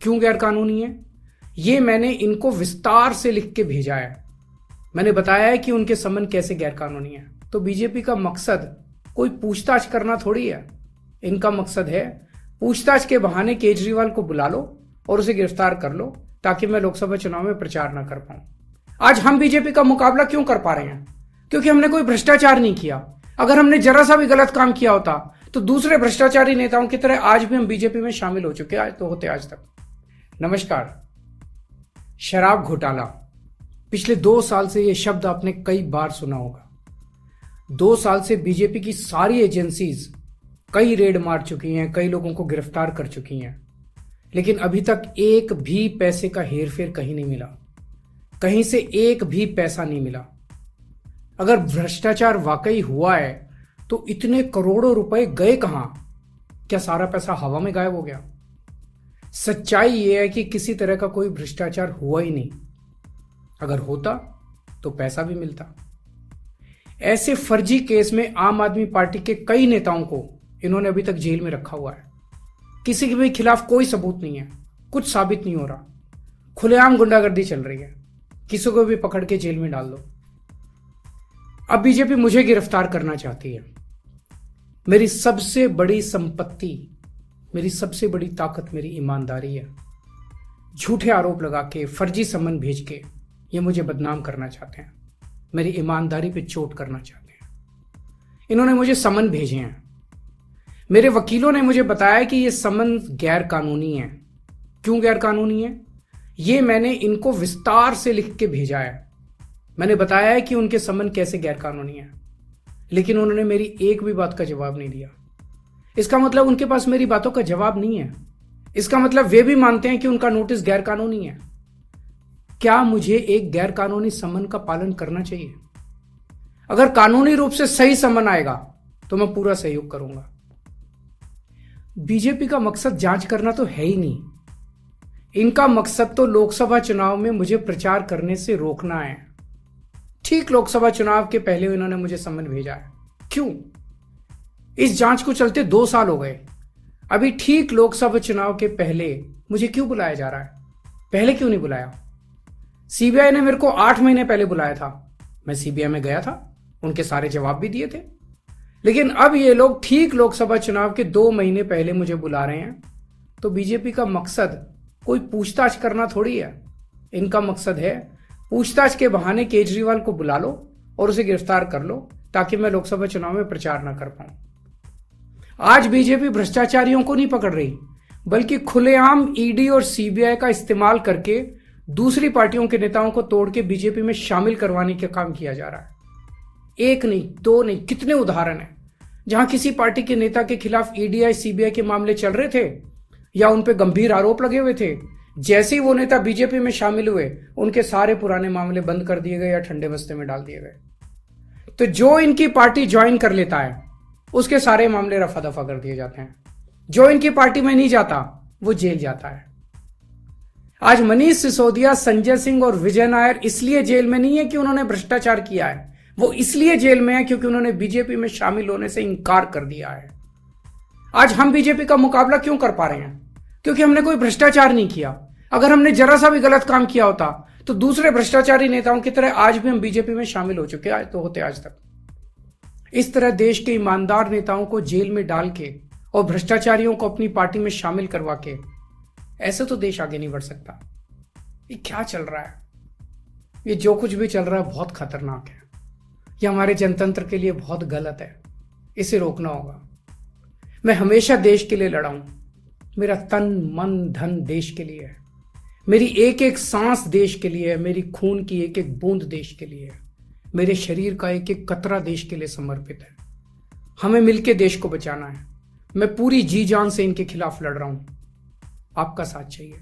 क्यों गैर कानूनी है, ये मैंने इनको विस्तार से लिख के भेजा है। मैंने बताया है कि उनके समन कैसे गैर कानूनी है। तो बीजेपी का मकसद कोई पूछताछ करना थोड़ी है। इनका मकसद है पूछताछ के बहाने केजरीवाल को बुला लो और उसे गिरफ्तार कर लो ताकि मैं लोकसभा चुनाव में प्रचार ना कर पाऊं। आज हम बीजेपी का मुकाबला क्यों कर पा रहे हैं? क्योंकि हमने कोई भ्रष्टाचार नहीं किया। अगर हमने जरा सा भी गलत काम किया होता तो दूसरे भ्रष्टाचारी नेताओं की तरह आज भी हम बीजेपी में शामिल हो चुके आज तो होते आज तक। नमस्कार। शराब घोटाला, पिछले 2 साल से यह शब्द आपने कई बार सुना होगा। 2 साल से बीजेपी की सारी एजेंसीज कई रेड मार चुकी हैं, कई लोगों को गिरफ्तार कर चुकी हैं, लेकिन अभी तक एक भी पैसे का हेरफेर कहीं नहीं मिला। कहीं से एक भी पैसा नहीं मिला। अगर भ्रष्टाचार वाकई हुआ है तो इतने करोड़ों रुपए गए कहां? क्या सारा पैसा हवा में गायब हो गया? सच्चाई यह है कि किसी तरह का कोई भ्रष्टाचार हुआ ही नहीं। अगर होता तो पैसा भी मिलता। ऐसे फर्जी केस में आम आदमी पार्टी के कई नेताओं को इन्होंने अभी तक जेल में रखा हुआ है। किसी के भी खिलाफ कोई सबूत नहीं है, कुछ साबित नहीं हो रहा, खुलेआम गुंडागर्दी चल रही है। किसी को भी पकड़ के जेल में डाल दो। अब बीजेपी मुझे गिरफ्तार करना चाहती है। मेरी सबसे बड़ी संपत्ति, मेरी सबसे बड़ी ताकत मेरी ईमानदारी है। झूठे आरोप लगा के, फर्जी समन भेज के ये मुझे बदनाम करना चाहते हैं, मेरी ईमानदारी पे चोट करना चाहते हैं। इन्होंने मुझे समन भेजे हैं। मेरे वकीलों ने मुझे बताया कि ये समन गैर कानूनी है। क्यों गैर कानूनी है, ये मैंने इनको विस्तार से लिख के भेजा है। मैंने बताया है कि उनके समन कैसे गैर कानूनी है, लेकिन उन्होंने मेरी एक भी बात का जवाब नहीं दिया। इसका मतलब उनके पास मेरी बातों का जवाब नहीं है। इसका मतलब वे भी मानते हैं कि उनका नोटिस गैर कानूनी है। क्या मुझे एक गैर कानूनी समन का पालन करना चाहिए? अगर कानूनी रूप से सही समन आएगा तो मैं पूरा सहयोग करूंगा। बीजेपी का मकसद जांच करना तो है ही नहीं। इनका मकसद तो लोकसभा चुनाव में मुझे प्रचार करने से रोकना है। ठीक लोकसभा चुनाव के पहले इन्होंने मुझे समन भेजा है। क्यों? इस जांच को चलते 2 साल हो गए। अभी ठीक लोकसभा चुनाव के पहले मुझे क्यों बुलाया जा रहा है? पहले क्यों नहीं बुलाया? सीबीआई ने मेरे को 8 महीने पहले बुलाया था। मैं सीबीआई में गया था, उनके सारे जवाब भी दिए थे। लेकिन अब ये लोग ठीक लोकसभा चुनाव के 2 महीने पहले मुझे बुला रहे हैं। तो बीजेपी का मकसद कोई पूछताछ करना थोड़ी है। इनका मकसद है पूछताछ के बहाने केजरीवाल को बुला लो और उसे गिरफ्तार कर लो ताकि मैं लोकसभा चुनाव में प्रचार ना कर पाऊं। आज बीजेपी भ्रष्टाचारियों को नहीं पकड़ रही, बल्कि खुलेआम ईडी और सीबीआई का इस्तेमाल करके दूसरी पार्टियों के नेताओं को तोड़ के बीजेपी में शामिल करवाने का काम किया जा रहा है। एक नहीं, 2 नहीं, कितने उदाहरण हैं जहां किसी पार्टी के नेता के खिलाफ ईडी सीबीआई के मामले चल रहे थे या उन पे गंभीर आरोप लगे हुए थे। जैसे ही वो नेता बीजेपी में शामिल हुए, उनके सारे पुराने मामले बंद कर दिए गए या ठंडे बस्ते में डाल दिए गए। तो जो इनकी पार्टी ज्वाइन कर लेता है उसके सारे मामले रफा दफा कर दिए जाते हैं। जो इनकी पार्टी में नहीं जाता वो जेल जाता है। आज मनीष सिसोदिया, संजय सिंह और विजय नायर इसलिए जेल में नहीं है कि उन्होंने भ्रष्टाचार किया है। वो इसलिए जेल में है क्योंकि उन्होंने बीजेपी में शामिल होने से इंकार कर दिया है। आज हम बीजेपी का मुकाबला क्यों कर पा रहे हैं? क्योंकि हमने कोई भ्रष्टाचार नहीं किया। अगर हमने जरा सा भी गलत काम किया होता तो दूसरे भ्रष्टाचारी नेताओं की तरह आज भी हम बीजेपी में शामिल हो चुके आज तो होते आज तक। इस तरह देश के ईमानदार नेताओं को जेल में डाल के और भ्रष्टाचारियों को अपनी पार्टी में शामिल करवा के ऐसे तो देश आगे नहीं बढ़ सकता। ये क्या चल रहा है? ये जो कुछ भी चल रहा है बहुत खतरनाक है। ये हमारे जनतंत्र के लिए बहुत गलत है। इसे रोकना होगा। मैं हमेशा देश के लिए लड़ा हूं। मेरा तन मन धन देश के लिए है। मेरी एक एक सांस देश के लिए है। मेरी खून की एक एक बूंद देश के लिए है। मेरे शरीर का एक एक कतरा देश के लिए समर्पित है। हमें मिलकर देश को बचाना है। मैं पूरी जी जान से इनके खिलाफ लड़ रहा हूं। आपका साथ चाहिए।